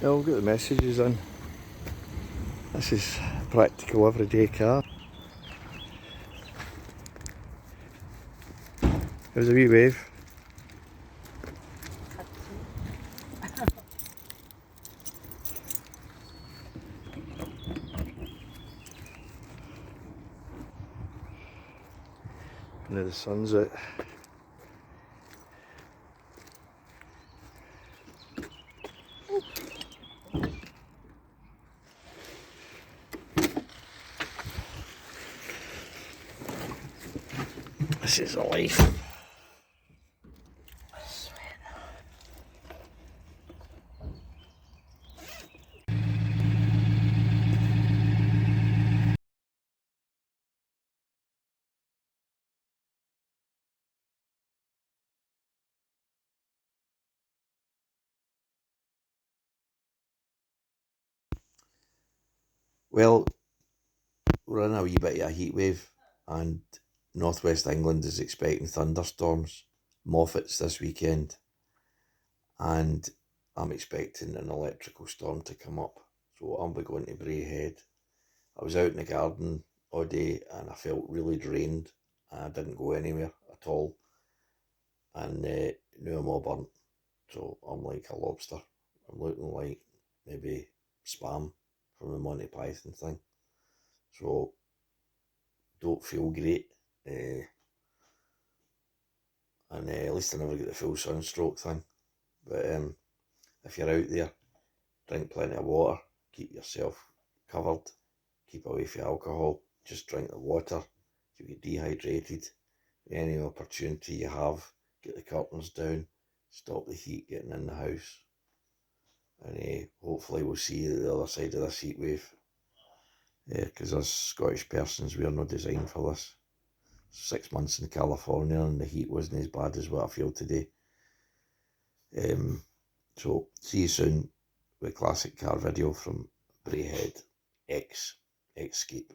Yeah, we'll get the messages in. This is a practical everyday car. There's a wee wave. Now the sun's out. This is a life. Well, we're in a wee bit of a heat wave, and northwest England is expecting thunderstorms. Moffat's this weekend, and I'm expecting an electrical storm to come up. So I'll be going to Braehead. I was out in the garden all day and I felt really drained. I didn't go anywhere at all, and now I'm all burnt. So I'm like a lobster. I'm looking like maybe Spam from the Monty Python thing. So don't feel great. And at least I never get the full sunstroke thing. But if you're out there, drink plenty of water, keep yourself covered, keep away from alcohol, just drink the water. You get dehydrated. Any opportunity you have, get the curtains down, stop the heat getting in the house. And hopefully we'll see you the other side of this heat wave. Because as Scottish persons, we're not designed for this. 6 months in California and the heat wasn't as bad as what I feel today. So see you soon with a classic car video from Braehead X Escape.